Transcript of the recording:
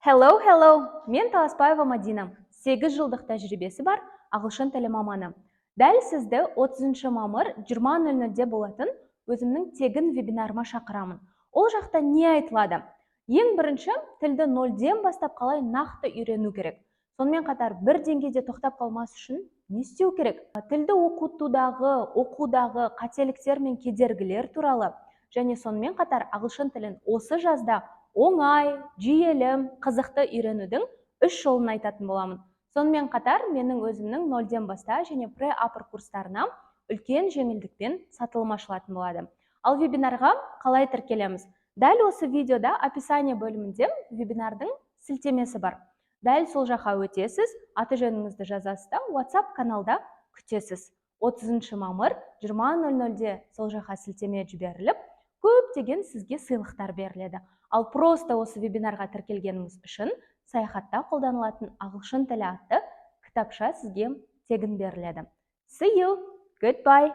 Hello, hello! Мен Таласпаева Мадина. 8 жылдық тәжірибесі бар ағылшын тілі маманы. Дәл сізді 30 мамыр 20:00-де болатын өзімнің тегін вебинарыма шақырамын. Ол жақта не айтылады? Ең бірінші, тілді 0-ден бастап қалай нақты үйрену керек. Сонымен қатар бір деңгейде тоқтап қалмас үшін не істеу керек? Тілді оқудағы қателіктер мен кедергілер туралы және сонымен қатар ағылшын тілін осы жазда оңай, жүйелі, қызықты үйренудің 3 жолын айтатын боламын. Сонымен қатар менің өзімнің 0-ден баста және пре-апр курстарына үлкен жеңілдікпен сатылым ашылатын болады. Ал вебинарға қалай тіркелеміз? Дәл осы видеода описание бөлімінде вебинардың сілтемесі бар. Дәл сол жаққа өтесіз, аты-жөніңізді жазасыз да WhatsApp каналда күтесіз. 30 мамыр 20:00-де сол жаққа сілтеме жіберіліп, көптеген сізге сыйлықтар беріледі. Ал просто осы вебинарға тіркелгеніңіз үшін саяхатта қолданылатын ағылшын тілі атты кітапша сізге тегін беріледі. See you! Goodbye!